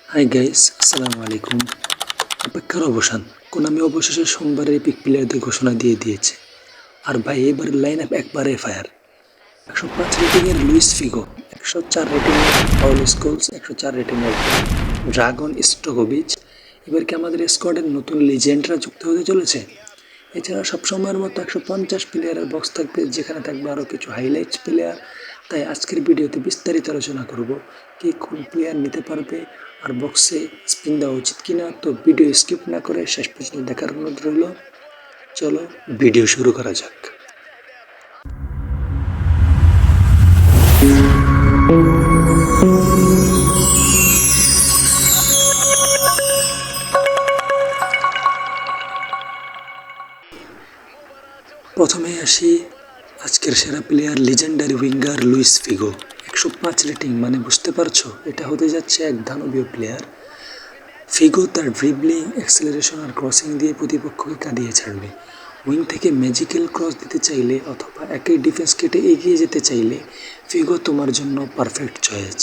Hi guys, আসসালামু আলাইকুম। অপেক্ষার অবসান। কোনামি অবশেষে সোমবার এপিক প্লেয়ারদের ঘোষণা দিয়ে দিয়েছে। আর ভাই এবার লাইন আপ একবারে ফায়ার। 105 রেটিংয়ের লুইস ফিগো, 104 রেটিংয়ের পাউল স্কোলস, 104 রেটিংয়ের ড্রাগন স্টোকোভিচ। এবার কি আমাদের স্কোয়াডের নতুন লিজেন্ডরা যুক্ত হতে চলেছে? এছাড়া সবসময়ের মতো 150 প্লেয়ারের বক্স থাকবে, যেখানে থাকবে আরও কিছু হাইলাইটস প্লেয়ার। তাই আজকের ভিডিওতে বিস্তারিত আলোচনা করব কে কোন প্লেয়ার নিতে পারবে আর বক্সে স্পিন দেওয়া উচিত কিনা। তো ভিডিও স্কিপ না করে শেষ পর্যন্ত দেখার অনুরোধ রইল। চলো ভিডিও শুরু করা যাক। প্রথমে আসি আজকের সেরা player, legendary winger Luis Figo. 105 rating, মানে বুঝতে পারছো এটা হতে যাচ্ছে এক দানবীয় প্লেয়ার। ফিগো তার ড্রিবলিং, অ্যাক্সেলারেশন আর ক্রসিং দিয়ে প্রতিপক্ষকে কাঁদিয়ে ছাড়বে। উইং থেকে ম্যাজিক্যাল ক্রস দিতে চাইলে অথবা একই ডিফেন্স কেটে এগিয়ে যেতে চাইলে ফিগো তোমার জন্য পারফেক্ট চয়েস।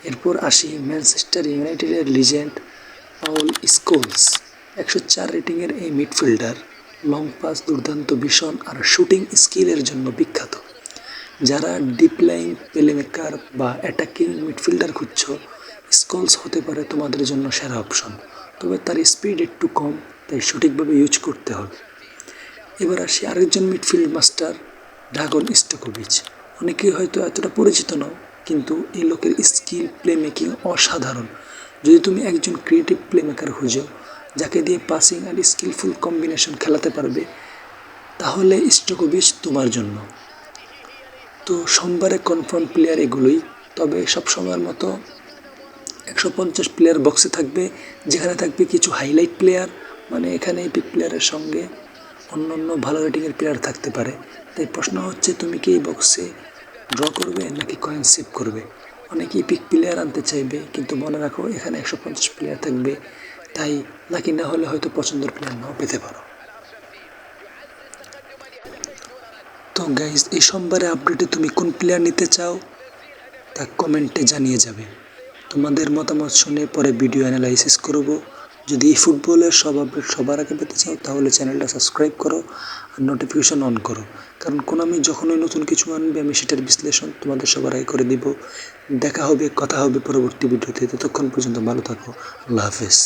এরপর আসি ম্যানচেস্টার ইউনাইটেডের লিজেন্ড পাউল স্কোলস। 104 রেটিংয়ের এই মিডফিল্ডার লং পাস, দুর্দান্ত ভিশন আর শুটিং স্কিলের জন্য বিখ্যাত। যারা ডিপ লাইন প্লেমেকার বা অ্যাটাকিং মিডফিল্ডার খুঁজছ, স্কোলস হতে পারে তোমাদের জন্য সেরা অপশন। তবে তার স্পিড একটু কম, তাই সঠিকভাবে ইউজ করতে হবে। এবার আসি আরেকজন মিডফিল্ড মাস্টার, ড্রাগন স্টোকোভিচ। অনেকেই হয়তো এতটা পরিচিত নও, কিন্তু এই লোকের স্কিল প্লেমেকিং অসাধারণ। যদি তুমি একজন ক্রিয়েটিভ প্লেমেকার খুঁজো যাকে দিয়ে পাসিং আর স্কিলফুল কম্বিনেশন খেলাতে পারবে, তাহলে স্টোকোভিচ তোমার জন্য। তো সোমবারে কনফার্ম প্লেয়ার এগুলোই। তবে সবসময়ের মতো 150 প্লেয়ার বক্সে থাকবে, যেখানে থাকবে কিছু হাইলাইট প্লেয়ার। মানে এখানে এই পিক প্লেয়ারের সঙ্গে অন্য ভালো রেটিংয়ের প্লেয়ার থাকতে পারে। তাই প্রশ্ন হচ্ছে, তুমি কি এই বক্সে ড্র করবে নাকি কয়েন সেভ করবে? অনেকেই পিক প্লেয়ার আনতে চাইবে, কিন্তু মনে রাখো এখানে 150 প্লেয়ার থাকবে, তাই লাকি না হলে হয়তো পছন্দের প্লেয়ার নাও পেতে পারো। তো গাইজ, এই সোমবারে আপডেটে তুমি কোন প্লেয়ার নিতে চাও তা কমেন্টে জানিয়ে যাবে। তোমাদের মতামত শুনে পরে ভিডিও অ্যানালাইসিস করব। যদি এই ফুটবলের সব আপডেট সবার আগে পেতে চাও, তাহলে চ্যানেলটা সাবস্ক্রাইব করো আর নোটিফিকেশন অন করো। কারণ আমি যখনই নতুন কিছু আনবে, আমি সেটার বিশ্লেষণ তোমাদের সবার আগে করে দিব। দেখা হবে, কথা হবে পরবর্তী ভিডিওতে। ততক্ষণ পর্যন্ত ভালো থাকো। আল্লাহ হাফেজ।